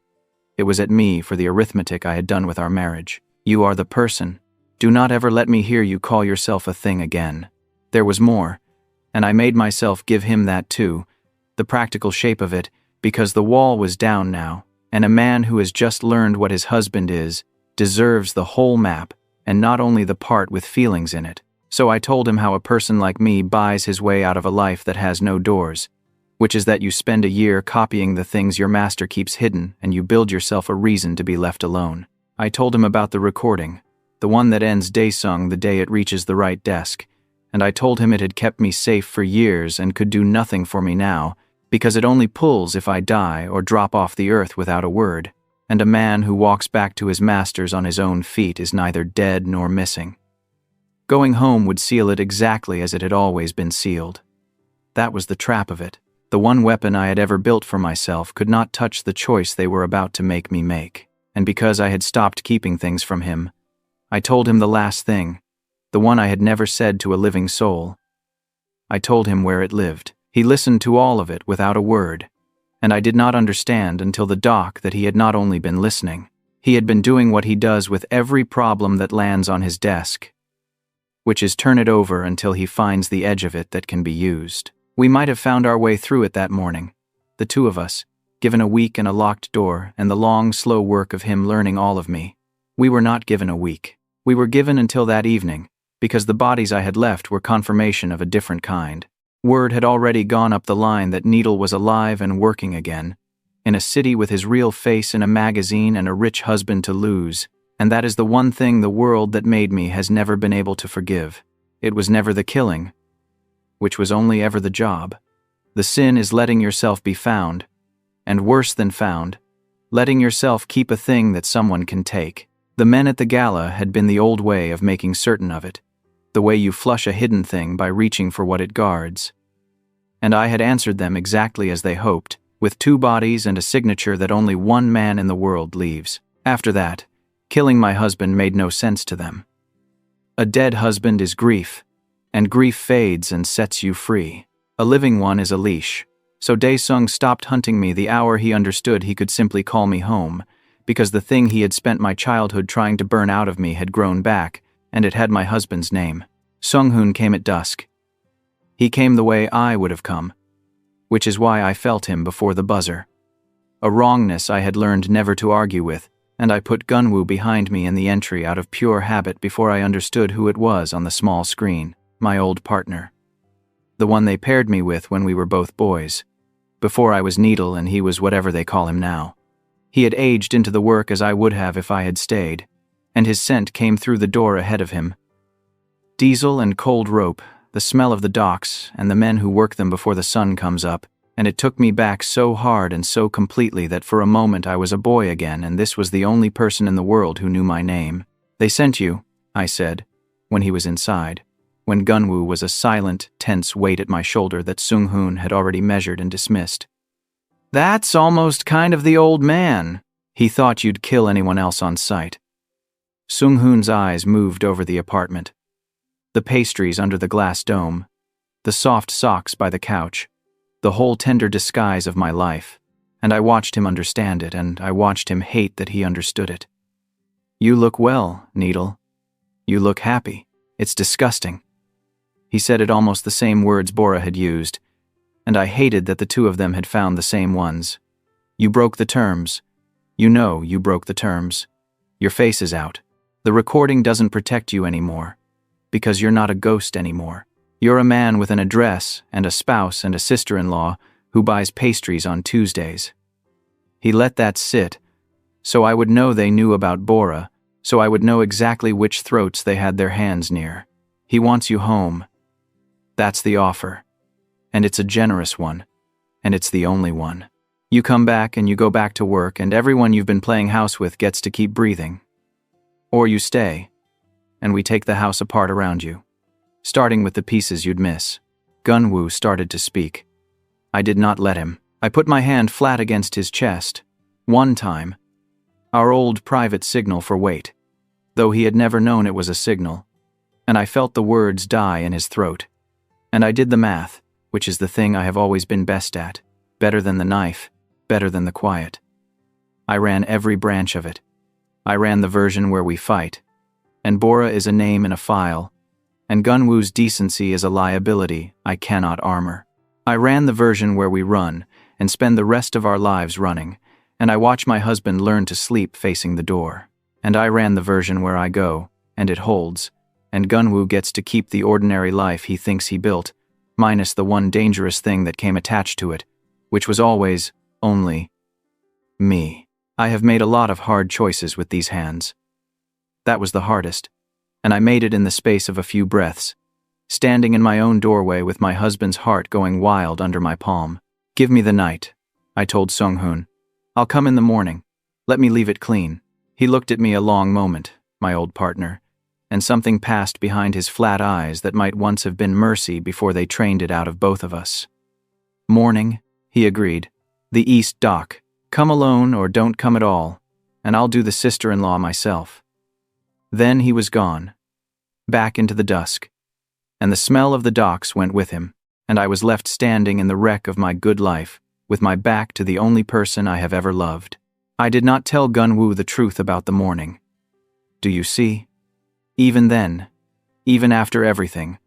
It was at me for the arithmetic I had done with our marriage. You are the person. Do not ever let me hear you call yourself a thing again. There was more, and I made myself give him that too, the practical shape of it, because the wall was down now, and a man who has just learned what his husband is deserves the whole map, and not only the part with feelings in it. So I told him how a person like me buys his way out of a life that has no doors, which is that you spend a year copying the things your master keeps hidden and you build yourself a reason to be left alone. I told him about the recording, the one that ends Daesung the day it reaches the right desk, and I told him it had kept me safe for years and could do nothing for me now, because it only pulls if I die or drop off the earth without a word, and a man who walks back to his masters on his own feet is neither dead nor missing. Going home would seal it exactly as it had always been sealed. That was the trap of it. The one weapon I had ever built for myself could not touch the choice they were about to make me make. And because I had stopped keeping things from him, I told him the last thing, the one I had never said to a living soul. I told him where it lived. He listened to all of it without a word, and I did not understand until the doc that he had not only been listening, he had been doing what he does with every problem that lands on his desk, which is turn it over until he finds the edge of it that can be used. We might have found our way through it that morning, the two of us, given a week and a locked door and the long, slow work of him learning all of me. We were not given a week. We were given until that evening, because the bodies I had left were confirmation of a different kind. Word had already gone up the line that Needle was alive and working again, in a city with his real face in a magazine and a rich husband to lose, and that is the one thing the world that made me has never been able to forgive. It was never the killing, which was only ever the job. The sin is letting yourself be found, and worse than found, letting yourself keep a thing that someone can take. The men at the gala had been the old way of making certain of it, the way you flush a hidden thing by reaching for what it guards. And I had answered them exactly as they hoped, with 2 bodies and a signature that only one man in the world leaves. After that, killing my husband made no sense to them. A dead husband is grief, and grief fades and sets you free. A living one is a leash. So Daesung stopped hunting me the hour he understood he could simply call me home, because the thing he had spent my childhood trying to burn out of me had grown back, and it had my husband's name. Sunghoon came at dusk. He came the way I would have come, which is why I felt him before the buzzer. A wrongness I had learned never to argue with, and I put Gunwoo behind me in the entry out of pure habit before I understood who it was on the small screen, my old partner. The one they paired me with when we were both boys, before I was Needle and he was whatever they call him now. He had aged into the work as I would have if I had stayed, and his scent came through the door ahead of him. Diesel and cold rope, the smell of the docks, and the men who work them before the sun comes up, and it took me back so hard and so completely that for a moment I was a boy again, and this was the only person in the world who knew my name. "They sent you," I said, when he was inside, when Gunwoo was a silent, tense weight at my shoulder that Sung-hoon had already measured and dismissed. "That's almost kind of the old man. He thought you'd kill anyone else on sight." Sung-hoon's eyes moved over the apartment. The pastries under the glass dome, the soft socks by the couch, the whole tender disguise of my life, and I watched him understand it, and I watched him hate that he understood it. "You look well, Needle. You look happy. It's disgusting." He said it almost the same words Bora had used, and I hated that the two of them had found the same ones. "You broke the terms. You know you broke the terms. Your face is out. The recording doesn't protect you anymore, because you're not a ghost anymore. You're a man with an address and a spouse and a sister-in-law who buys pastries on Tuesdays." He let that sit, so I would know they knew about Bora, so I would know exactly which throats they had their hands near. "He wants you home. That's the offer. And it's a generous one. And it's the only one. You come back and you go back to work, and everyone you've been playing house with gets to keep breathing. Or you stay, and we take the house apart around you, starting with the pieces you'd miss." Gunwoo started to speak. I did not let him. I put my hand flat against his chest. One time. Our old private signal for wait, though he had never known it was a signal, and I felt the words die in his throat. And I did the math, which is the thing I have always been best at, better than the knife, better than the quiet. I ran every branch of it. I ran the version where we fight, and Bora is a name in a file, and Gunwoo's decency is a liability I cannot armor. I ran the version where we run, and spend the rest of our lives running, and I watch my husband learn to sleep facing the door. And I ran the version where I go, and it holds, and Gunwoo gets to keep the ordinary life he thinks he built, minus the one dangerous thing that came attached to it, which was always, only, me. I have made a lot of hard choices with these hands. That was the hardest, and I made it in the space of a few breaths, standing in my own doorway with my husband's heart going wild under my palm. "Give me the night," I told Sung-hoon. "I'll come in the morning. Let me leave it clean." He looked at me a long moment, my old partner, and something passed behind his flat eyes that might once have been mercy before they trained it out of both of us. "Morning," he agreed. "The East Dock. Come alone or don't come at all, and I'll do the sister-in-law myself." Then he was gone, back into the dusk, and the smell of the docks went with him, and I was left standing in the wreck of my good life, with my back to the only person I have ever loved. I did not tell Gunwoo the truth about the morning. Do you see? Even then, even after everything,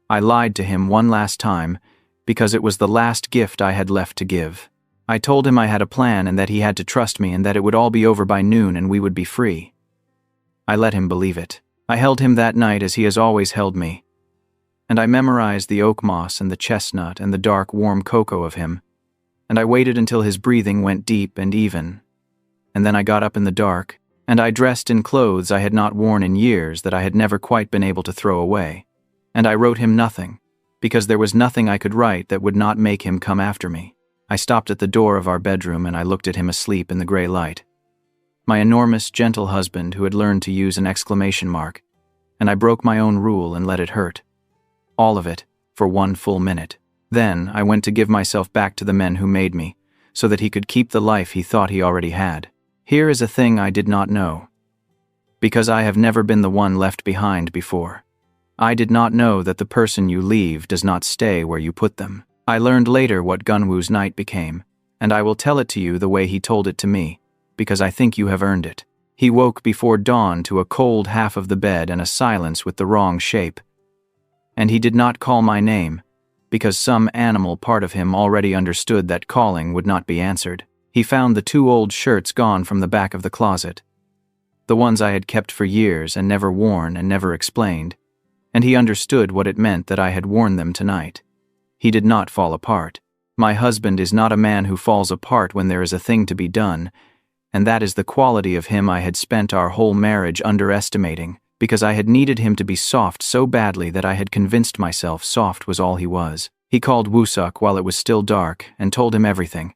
I lied to him one last time, because it was the last gift I had left to give. I told him I had a plan and that he had to trust me and that it would all be over by noon and we would be free. I let him believe it. I held him that night as he has always held me. And I memorized the oak moss and the chestnut and the dark, warm cocoa of him. And I waited until his breathing went deep and even. And then I got up in the dark, and I dressed in clothes I had not worn in years that I had never quite been able to throw away. And I wrote him nothing, because there was nothing I could write that would not make him come after me. I stopped at the door of our bedroom and I looked at him asleep in the gray light. My enormous, gentle husband who had learned to use an exclamation mark, and I broke my own rule and let it hurt. All of it, for 1 full minute. Then I went to give myself back to the men who made me, so that he could keep the life he thought he already had. Here is a thing I did not know. Because I have never been the one left behind before. I did not know that the person you leave does not stay where you put them. I learned later what Gunwoo's night became, and I will tell it to you the way he told it to me, because I think you have earned it. He woke before dawn to a cold half of the bed and a silence with the wrong shape. And he did not call my name, because some animal part of him already understood that calling would not be answered. He found the 2 old shirts gone from the back of the closet, the ones I had kept for years and never worn and never explained, and he understood what it meant that I had worn them tonight. He did not fall apart. My husband is not a man who falls apart when there is a thing to be done. And that is the quality of him I had spent our whole marriage underestimating, because I had needed him to be soft so badly that I had convinced myself soft was all he was. He called Woosuk while it was still dark and told him everything.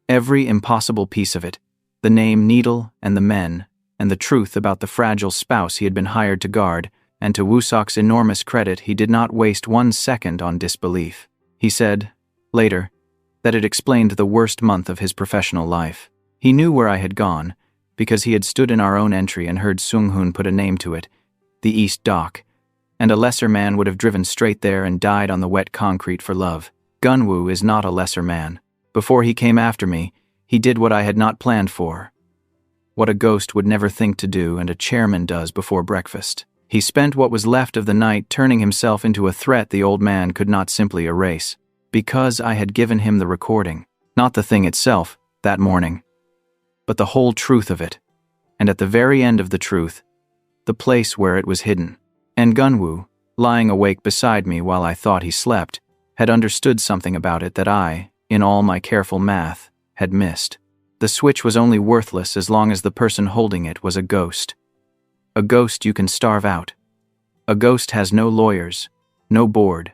Every impossible piece of it, the name Needle and the men, and the truth about the fragile spouse he had been hired to guard, and to Woosuk's enormous credit, he did not waste 1 second on disbelief. He said, later, that it explained the worst month of his professional life. He knew where I had gone, because he had stood in our own entry and heard Sung-hoon put a name to it, the East Dock, and a lesser man would have driven straight there and died on the wet concrete for love. Gunwoo is not a lesser man. Before he came after me, he did what I had not planned for, what a ghost would never think to do and a chairman does before breakfast. He spent what was left of the night turning himself into a threat the old man could not simply erase, because I had given him the recording, not the thing itself, that morning, but the whole truth of it, and at the very end of the truth, the place where it was hidden. And Gunwoo, lying awake beside me while I thought he slept, had understood something about it that I, in all my careful math, had missed. The switch was only worthless as long as the person holding it was a ghost. A ghost you can starve out. A ghost has no lawyers, no board,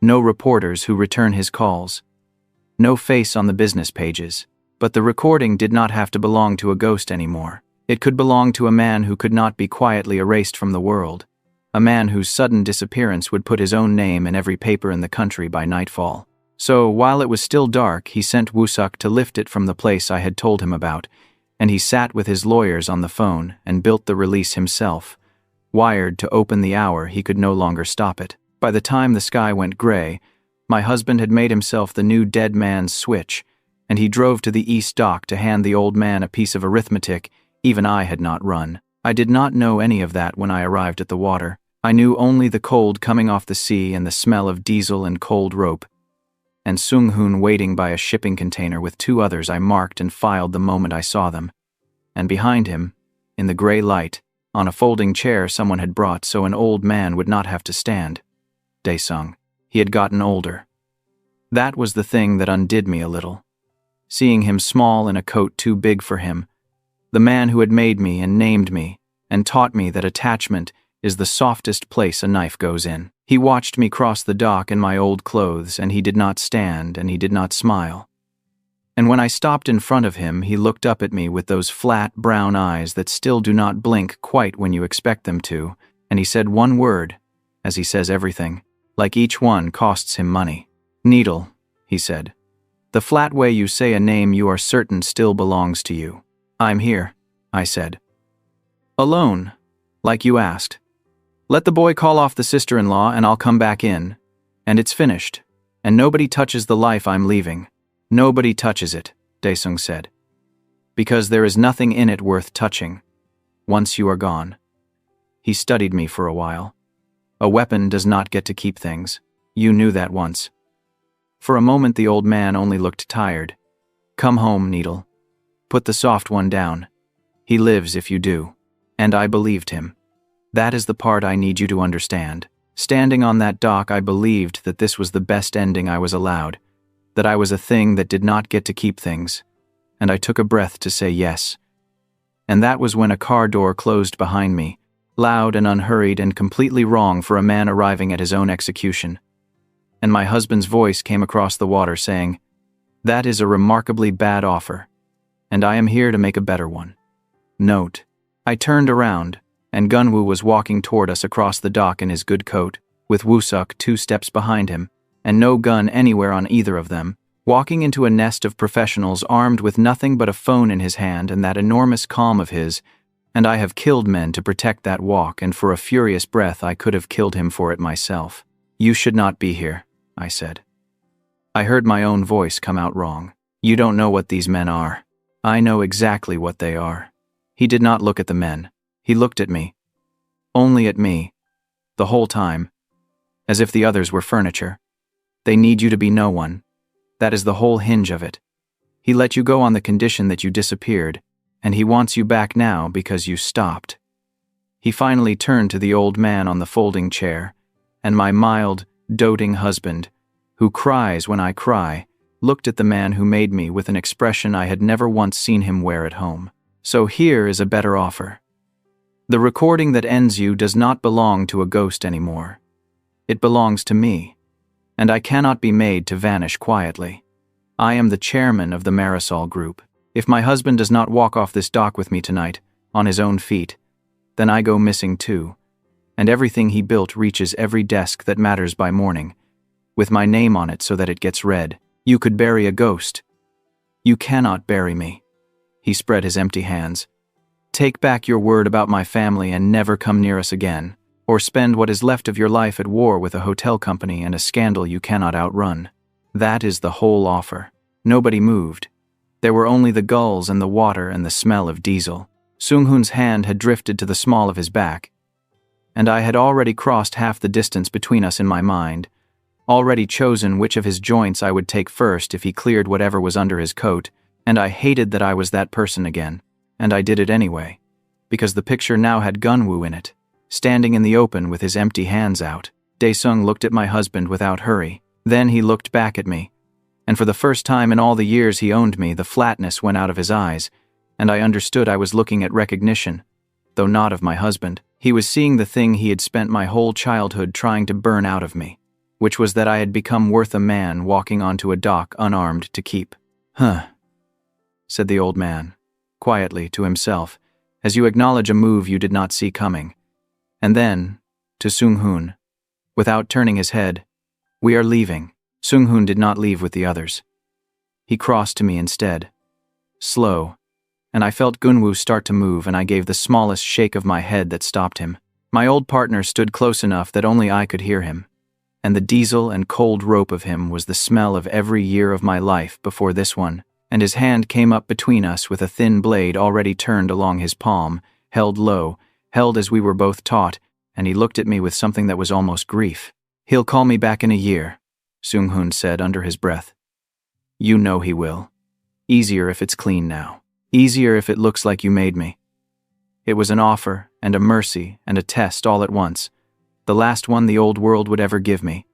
no reporters who return his calls, no face on the business pages. But the recording did not have to belong to a ghost anymore. It could belong to a man who could not be quietly erased from the world, a man whose sudden disappearance would put his own name in every paper in the country by nightfall. So, while it was still dark, he sent Woosuk to lift it from the place I had told him about, and he sat with his lawyers on the phone and built the release himself, wired to open the hour he could no longer stop it. By the time the sky went gray, my husband had made himself the new dead man's switch, and he drove to the East Dock to hand the old man a piece of arithmetic even I had not run. I did not know any of that when I arrived at the water. I knew only the cold coming off the sea and the smell of diesel and cold rope, and Sung-hoon waiting by a shipping container with 2 others I marked and filed the moment I saw them. And behind him, in the gray light, on a folding chair someone had brought so an old man would not have to stand. Dae-sung. He had gotten older. That was the thing that undid me a little. Seeing him small in a coat too big for him, the man who had made me and named me and taught me that attachment is the softest place a knife goes in. He watched me cross the dock in my old clothes, and he did not stand and he did not smile. And when I stopped in front of him, he looked up at me with those flat brown eyes that still do not blink quite when you expect them to, and he said one word, as he says everything, like each one costs him money. Needle, he said. The flat way you say a name you are certain still belongs to you. I'm here, I said. Alone, like you asked. Let the boy call off the sister-in-law and I'll come back in. And it's finished. And nobody touches the life I'm leaving. Nobody touches it, Dae-sung said. Because there is nothing in it worth touching, once you are gone. He studied me for a while. A weapon does not get to keep things. You knew that once. For a moment the old man only looked tired. Come home, Needle. Put the soft one down. He lives if you do. And I believed him. That is the part I need you to understand. Standing on that dock, I believed that this was the best ending I was allowed, that I was a thing that did not get to keep things, and I took a breath to say yes. And that was when a car door closed behind me, loud and unhurried and completely wrong for a man arriving at his own execution. And my husband's voice came across the water saying, "That is a remarkably bad offer, and I am here to make a better one." Note. I turned around, and Gunwoo was walking toward us across the dock in his good coat, with Woosuk 2 steps behind him, and no gun anywhere on either of them, walking into a nest of professionals armed with nothing but a phone in his hand and that enormous calm of his, and I have killed men to protect that walk, and for a furious breath I could have killed him for it myself. You should not be here, I said. I heard my own voice come out wrong. You don't know what these men are. I know exactly what they are. He did not look at the men. He looked at me. Only at me. The whole time. As if the others were furniture. They need you to be no one. That is the whole hinge of it. He let you go on the condition that you disappeared, and he wants you back now because you stopped. He finally turned to the old man on the folding chair, and my mild, doting husband, who cries when I cry, looked at the man who made me with an expression I had never once seen him wear at home. So here is a better offer. The recording that ends you does not belong to a ghost anymore. It belongs to me, and I cannot be made to vanish quietly. I am the chairman of the Marisol Group. If my husband does not walk off this dock with me tonight, on his own feet, then I go missing too, and everything he built reaches every desk that matters by morning, with my name on it so that it gets read. You could bury a ghost. You cannot bury me. He spread his empty hands. Take back your word about my family and never come near us again, or spend what is left of your life at war with a hotel company and a scandal you cannot outrun. That is the whole offer. Nobody moved. There were only the gulls and the water and the smell of diesel. Seung-hoon's hand had drifted to the small of his back, and I had already crossed half the distance between us in my mind, already chosen which of his joints I would take first if he cleared whatever was under his coat, and I hated that I was that person again, and I did it anyway, because the picture now had Gunwoo in it, standing in the open with his empty hands out. Dae-sung looked at my husband without hurry. Then he looked back at me, and for the first time in all the years he owned me, the flatness went out of his eyes, and I understood I was looking at recognition, though not of my husband. He was seeing the thing he had spent my whole childhood trying to burn out of me, which was that I had become worth a man walking onto a dock unarmed to keep. Huh, said the old man, quietly to himself, as you acknowledge a move you did not see coming. And then, to Seung-hoon, without turning his head, we are leaving. Seung-hoon did not leave with the others. He crossed to me instead, slow, and I felt Gunwoo start to move, and I gave the smallest shake of my head that stopped him. My old partner stood close enough that only I could hear him, and the diesel and cold rope of him was the smell of every year of my life before this one, and his hand came up between us with a thin blade already turned along his palm, held low, held as we were both taught, and he looked at me with something that was almost grief. He'll call me back in a year, Seung-hoon said under his breath. You know he will. Easier if it's clean now. Easier if it looks like you made me. It was an offer and a mercy and a test all at once, the last one the old world would ever give me.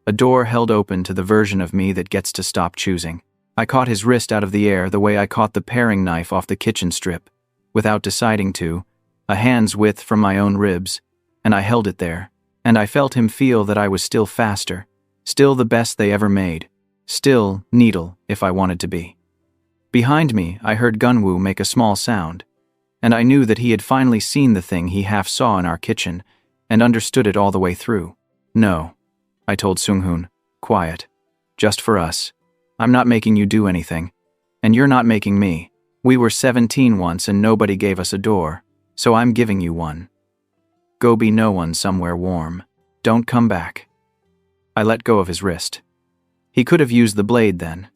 A door held open to the version of me that gets to stop choosing. I caught his wrist out of the air the way I caught the paring knife off the kitchen strip, without deciding to, a hand's width from my own ribs, and I held it there, and I felt him feel that I was still faster, still the best they ever made, still needle if I wanted to be. Behind me, I heard Gunwoo make a small sound, and I knew that he had finally seen the thing he half saw in our kitchen and understood it all the way through. No, I told Seung-hoon, quiet, just for us. I'm not making you do anything, and you're not making me. We were 17 once and nobody gave us a door, so I'm giving you one. Go be no one somewhere warm. Don't come back. I let go of his wrist. He could have used the blade then.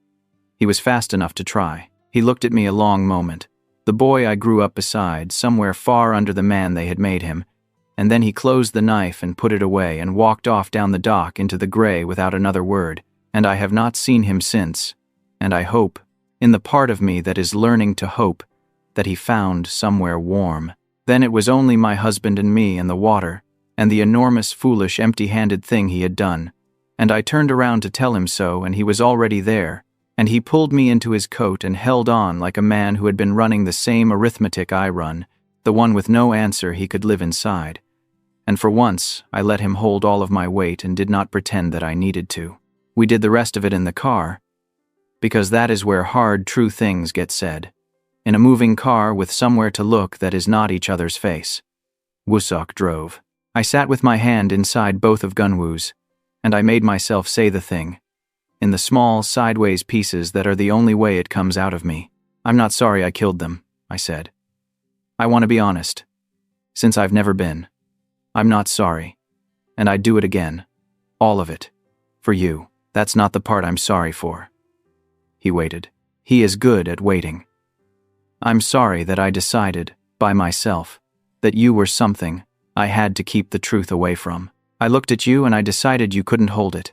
He was fast enough to try. He looked at me a long moment, the boy I grew up beside, somewhere far under the man they had made him, and then he closed the knife and put it away and walked off down the dock into the gray without another word, and I have not seen him since, and I hope, in the part of me that is learning to hope, that he found somewhere warm. Then it was only my husband and me and the water, and the enormous, foolish, empty-handed thing he had done, and I turned around to tell him so, and he was already there, and he pulled me into his coat and held on like a man who had been running the same arithmetic I run, the one with no answer he could live inside. And for once, I let him hold all of my weight and did not pretend that I needed to. We did the rest of it in the car, because that is where hard, true things get said. In a moving car with somewhere to look that is not each other's face. Woo-sok drove. I sat with my hand inside both of Gunwoo's, and I made myself say the thing, in the small, sideways pieces that are the only way it comes out of me. I'm not sorry I killed them, I said. I want to be honest. Since I've never been. I'm not sorry. And I'd do it again. All of it. For you. That's not the part I'm sorry for. He waited. He is good at waiting. I'm sorry that I decided, by myself, that you were something I had to keep the truth away from. I looked at you and I decided you couldn't hold it.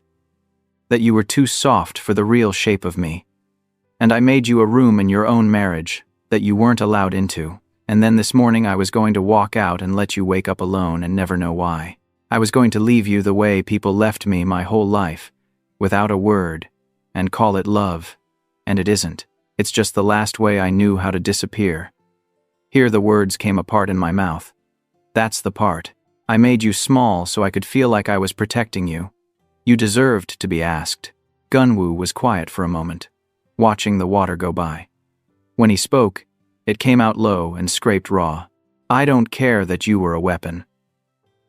That you were too soft for the real shape of me. And I made you a room in your own marriage that you weren't allowed into. And then this morning I was going to walk out and let you wake up alone and never know why. I was going to leave you the way people left me my whole life, without a word, and call it love. And it isn't. It's just the last way I knew how to disappear. Here the words came apart in my mouth. That's the part. I made you small so I could feel like I was protecting you. You deserved to be asked. Gunwoo was quiet for a moment, watching the water go by. When he spoke, it came out low and scraped raw. I don't care that you were a weapon.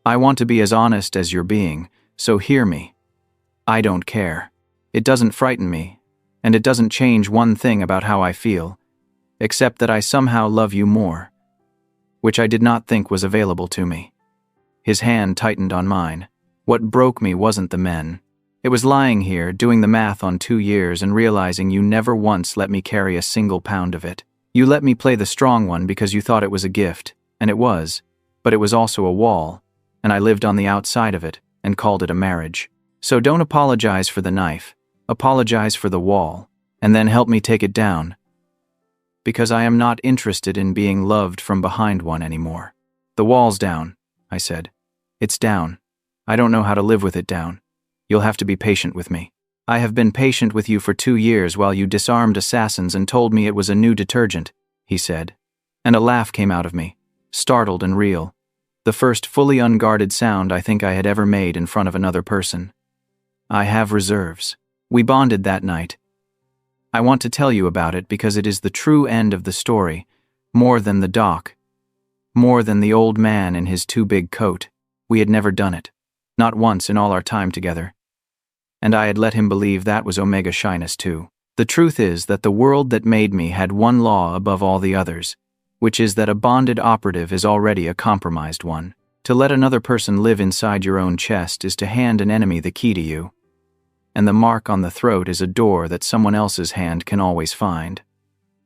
I want to be as honest as you're being, so hear me. I don't care. It doesn't frighten me, and it doesn't change one thing about how I feel, except that I somehow love you more, which I did not think was available to me. His hand tightened on mine. What broke me wasn't the men. It was lying here, doing the math on 2 years and realizing you never once let me carry a single pound of it. You let me play the strong one because you thought it was a gift, and it was, but it was also a wall, and I lived on the outside of it and called it a marriage. So don't apologize for the knife, apologize for the wall, and then help me take it down. Because I am not interested in being loved from behind one anymore. The wall's down, I said. It's down. I don't know how to live with it down. You'll have to be patient with me. I have been patient with you for 2 years while you disarmed assassins and told me it was a new detergent, he said. And a laugh came out of me, startled and real. The first fully unguarded sound I think I had ever made in front of another person. I have reserves. We bonded that night. I want to tell you about it because it is the true end of the story, more than the doc, more than the old man in his too big coat. We had never done it, not once in all our time together. And I had let him believe that was Omega shyness too. The truth is that the world that made me had one law above all the others, which is that a bonded operative is already a compromised one. To let another person live inside your own chest is to hand an enemy the key to you. And the mark on the throat is a door that someone else's hand can always find.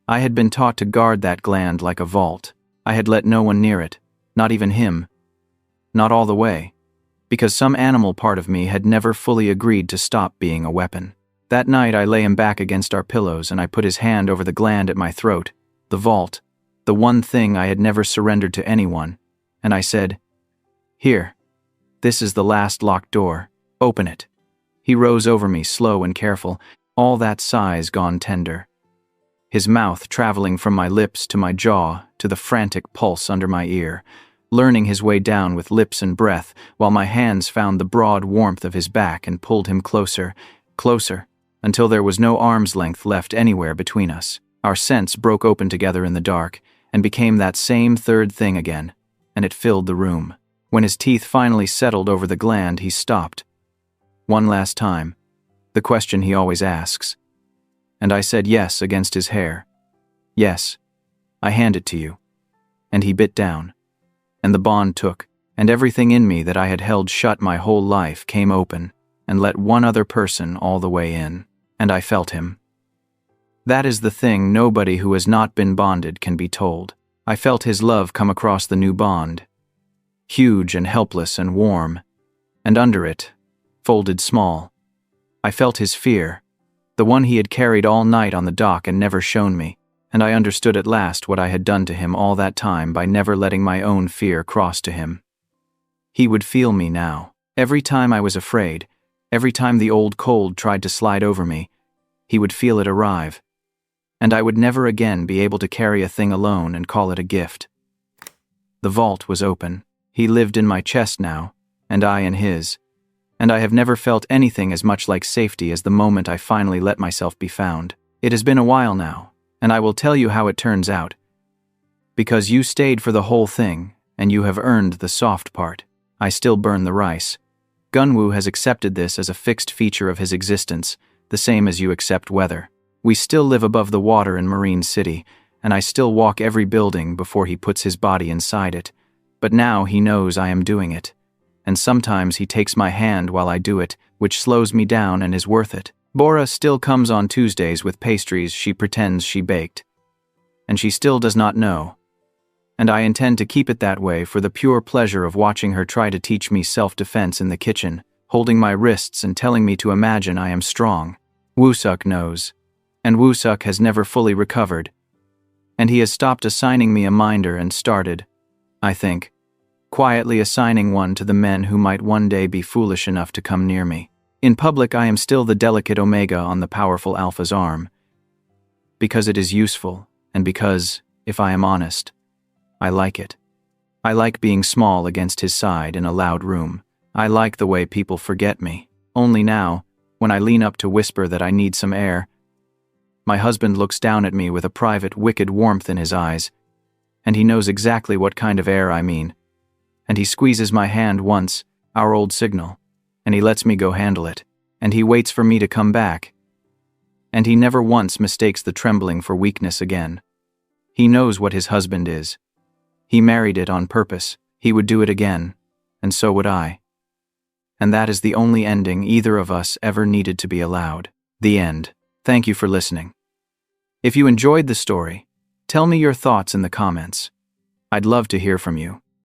I had been taught to guard that gland like a vault. I had let no one near it, not even him. Not all the way, because some animal part of me had never fully agreed to stop being a weapon. That night I lay him back against our pillows and I put his hand over the gland at my throat, the vault, the one thing I had never surrendered to anyone, and I said, "Here, this is the last locked door, open it." He rose over me, slow and careful, all that size gone tender. His mouth traveling from my lips to my jaw to the frantic pulse under my ear, learning his way down with lips and breath, while my hands found the broad warmth of his back and pulled him closer, closer, until there was no arm's length left anywhere between us. Our scents broke open together in the dark and became that same third thing again, and it filled the room. When his teeth finally settled over the gland, he stopped. One last time, the question he always asks. And I said yes against his hair. Yes, I hand it to you. And he bit down. And the bond took, and everything in me that I had held shut my whole life came open and let one other person all the way in. And I felt him. That is the thing nobody who has not been bonded can be told. I felt his love come across the new bond. Huge and helpless and warm. And under it, folded small, I felt his fear, the one he had carried all night on the dock and never shown me, and I understood at last what I had done to him all that time by never letting my own fear cross to him. He would feel me now. Every time I was afraid, every time the old cold tried to slide over me, he would feel it arrive, and I would never again be able to carry a thing alone and call it a gift. The vault was open. He lived in my chest now, and I in his. And I have never felt anything as much like safety as the moment I finally let myself be found. It has been a while now, and I will tell you how it turns out. Because you stayed for the whole thing, and you have earned the soft part. I still burn the rice. Gunwoo has accepted this as a fixed feature of his existence, the same as you accept weather. We still live above the water in Marine City, and I still walk every building before he puts his body inside it. But now he knows I am doing it. And sometimes he takes my hand while I do it, which slows me down and is worth it. Bora still comes on Tuesdays with pastries she pretends she baked. And she still does not know. And I intend to keep it that way for the pure pleasure of watching her try to teach me self-defense in the kitchen, holding my wrists and telling me to imagine I am strong. Woosuk knows. And Woosuk has never fully recovered. And he has stopped assigning me a minder and started, I think, quietly assigning one to the men who might one day be foolish enough to come near me. In public, I am still the delicate omega on the powerful alpha's arm. Because it is useful, and because, if I am honest, I like it. I like being small against his side in a loud room. I like the way people forget me. Only now, when I lean up to whisper that I need some air, my husband looks down at me with a private, wicked warmth in his eyes, and he knows exactly what kind of air I mean. And he squeezes my hand once, our old signal, and he lets me go handle it, and he waits for me to come back. And he never once mistakes the trembling for weakness again. He knows what his husband is. He married it on purpose. He would do it again, and so would I. And that is the only ending either of us ever needed to be allowed. The end. Thank you for listening. If you enjoyed the story, tell me your thoughts in the comments. I'd love to hear from you.